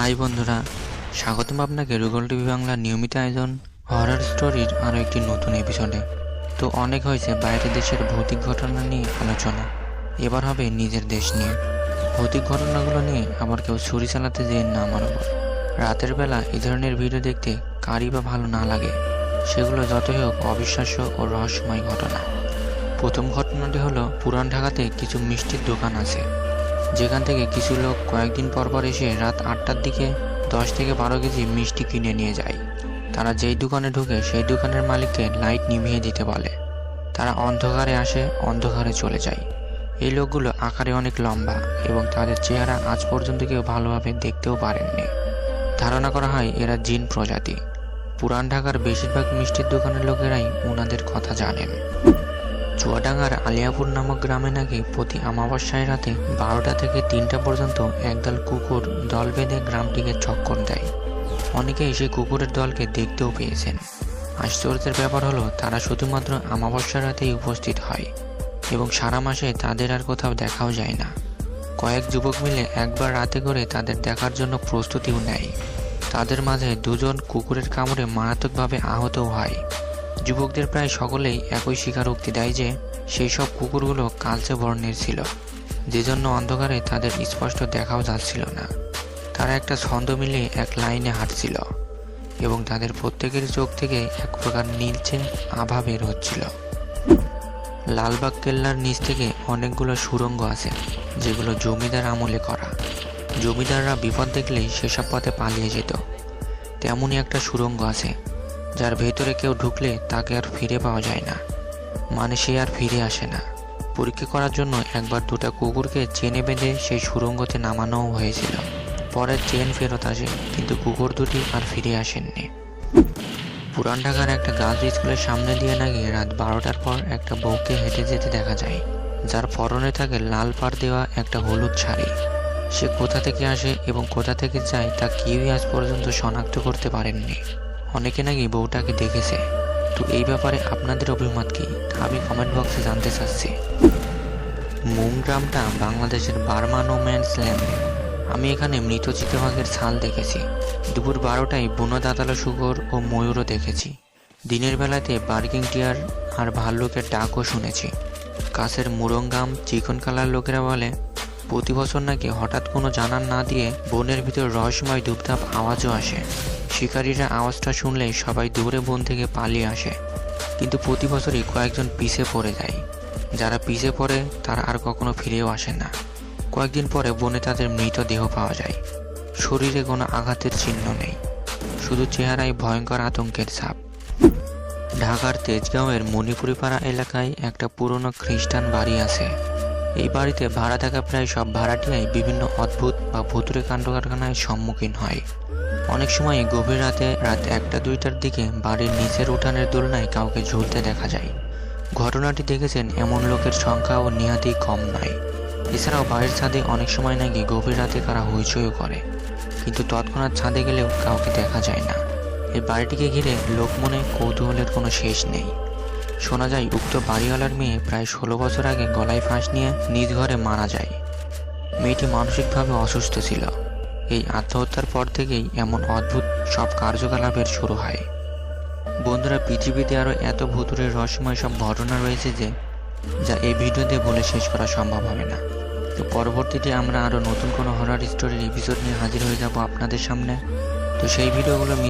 High বন্ধুরা, স্বাগতম আপনাকে রুগল টিভি বাংলার নিয়মিত আয়োজন হরর স্টোরির আরও একটি নতুন এপিসোডে। তো অনেক হয়েছে বাইরের দেশের ভৌতিক ঘটনা নিয়ে আলোচনা, এবার হবে নিজের দেশ নিয়ে। ভৌতিক ঘটনাগুলো নিয়ে আবার কেউ ছুরি চালাতে যেয়ে না আমার উপর। রাতের বেলা এই ধরনের ভিডিও দেখতে কারই বা ভালো না লাগে, সেগুলো যতই হোক অবিশ্বাস্য ও রহস্যময় ঘটনা। প্রথম ঘটনাটি হলো, পুরান ঢাকাতে কিছু মিষ্টির দোকান আছে, যেখান থেকে কিছু লোক কয়েকদিন পর এসে রাত 8টার দিকে 10 থেকে 12 কেজি মিষ্টি কিনে নিয়ে যায়। তারা যেই দোকানে ঢুকে সেই দোকানের মালিককে লাইট নিভিয়ে দিতে বলে। তারা অন্ধকারে আসে, অন্ধকারে চলে যায়। এই লোকগুলো আকারে অনেক লম্বা এবং তাদের চেহারা আজ পর্যন্ত কেউ ভালোভাবে দেখতেও পারেননি। ধারণা করা হয় এরা জিন প্রজাতি। পুরান ঢাকার বেশিরভাগ মিষ্টির দোকানের লোকেরাই ওনাদের কথা জানেন। চুয়াডাঙ্গার আলিয়াপুর নামক গ্রামে নাকি প্রতি অমাবস্যায় রাতে 12টা থেকে 3টা পর্যন্ত একদল কুকুর দল বেঁধে গ্রামটিকে চক্কর দেয়। অনেকেই সেই কুকুরের দলকে দেখতেও পেয়েছেন। আশ্চর্যের ব্যাপার হলো, তারা শুধুমাত্র অমাবস্যা রাতেই উপস্থিত হয় এবং সারা মাসে তাদের আর কোথাও দেখাও যায় না। কয়েক যুবক মিলে একবার রাতে করে তাদের দেখার জন্য প্রস্তুতিও নেয়। তাদের মাঝে দুজন কুকুরের কামড়ে মারাত্মকভাবে আহতও হয়। যুবকদের প্রায় সকলেই একই স্বীকারোক্তি দেয় যে সেই সব কুকুরগুলো কালচে বর্ণের ছিল, যে জন্য অন্ধকারে তাদের স্পষ্ট দেখাও যাচ্ছিল না। তারা একটা ছন্দ মিলে এক লাইনে হাঁটছিল এবং তাদের প্রত্যেকের চোখ থেকে এক প্রকার নীলচে আভা বের হচ্ছিল। লালবাগ কেল্লার নিচ থেকে অনেকগুলো সুড়ঙ্গ আছে, যেগুলো জমিদার আমলে করা। জমিদাররা বিপদ দেখলেই সেসব পথে পালিয়ে যেত। তেমনই একটা সুড়ঙ্গ আছে, যার ভেতরে কেউ ঢুকলে তাকে আর ফিরে পাওয়া যায় না, মানে সে আর ফিরে আসে না। পরীক্ষা করার জন্য একবার 2টা কুকুরকে চেনে বেঁধে সেই সুড়ঙ্গতে নামানোও হয়েছিল। পরে চেন ফেরত আসে, কিন্তু কুকুর দুটি আর ফিরে আসেননি। পুরান ঢাকার একটা গার্লস স্কুলের সামনে দিয়ে নাকি রাত 12টার পর একটা বউকে হেঁটে যেতে দেখা যায়, যার পরনে থাকে লাল পাড় দেওয়া একটা হলুদ শাড়ি। সে কোথা থেকে আসে এবং কোথা থেকে যায় তা কেউই আজ পর্যন্ত শনাক্ত করতে পারেননি। অনেকে নাকি বউটাকে দেখেছে। তো এই ব্যাপারে আপনাদের অভিমত কি, আমি কমেন্ট বক্সে জানতে চাচ্ছি। মুং গ্রামটা বাংলাদেশের বার্মা নো ম্যানস ল্যান্ডে। আমি এখানে মৃত চিতাবাঘের ছাল দেখেছি। দুপুর 12টায় বুনো দাঁতালো শুকর ও ময়ূরও দেখেছি। দিনের বেলাতে বার্কিং টিয়ার আর ভাল্লুকের ডাকও শুনেছি। কাছের মুরঙ্গাম চিকন কালার লোকেরা বলে, প্রতি বছর নাকি হঠাৎ কোনো জানান না দিয়ে বনের ভিতর রহস্যময় ধূপধাপ আওয়াজও আসে। শিকারীরা আওয়াজটা শুনলেই সবাই দৌড়ে বন থেকে পালিয়ে আসে, কিন্তু প্রতি বছরই কয়েকজন পিছে পড়ে যায়। যারা পিছে পড়ে তারা আর কখনো ফিরেও আসে না। কয়েকদিন পরে বনে তাদের মৃতদেহ পাওয়া যায়। শরীরে কোনো আঘাতের চিহ্ন নেই, শুধু চেহারায় ভয়ঙ্কর আতঙ্কের ছাপ। ঢাকার তেজগাঁওয়ের মণিপুরিপাড়া এলাকায় একটা পুরনো খ্রিস্টান বাড়ি আছে। এই বাড়িতে ভাড়া থাকা প্রায় সব ভাড়াটিয়াই বিভিন্ন অদ্ভুত বা ভুতুড়ে কাণ্ড কারখানায় সম্মুখীন হয়। অনেক সময় গভীর রাতে রাত 1টা-2টার দিকে বাড়ির নিচের উঠানের দোলনায় কাউকে ঝুলতে দেখা যায়। ঘটনাটি দেখেছেন এমন লোকের সংখ্যাও নেহাতই কম নয়। এছাড়াও বাড়ির ছাদে অনেক সময় নাকি গভীর রাতে কারা হইচইও করে, কিন্তু তৎক্ষণাৎ ছাদে গেলেও কাউকে দেখা যায় না। এই বাড়িটিকে ঘিরে লোকমনে কৌতূহলের কোনো শেষ নেই। শোনা যায় উক্ত বাড়িওয়ালার মেয়ে প্রায় 16 বছর আগে গলায় ফাঁস নিয়ে নিজ ঘরে মারা যায়। মেয়েটি মানসিকভাবে অসুস্থ ছিল। এই আত্মহত্যার পর থেকেই এমন অদ্ভুত সব কার্যকলাপের শুরু হয়। বন্ধুরা, পৃথিবীতে আরও এত ভুতুড়ে রহস্যময় সব ঘটনা রয়েছে যা এই ভিডিওতে বলে শেষ করা সম্ভব হবে না। তো পরবর্তীতে আমরা আরও নতুন কোনো হরর স্টোরির এপিসোড নিয়ে হাজির হয়ে যাব আপনাদের সামনে। তো সেই ভিডিওগুলো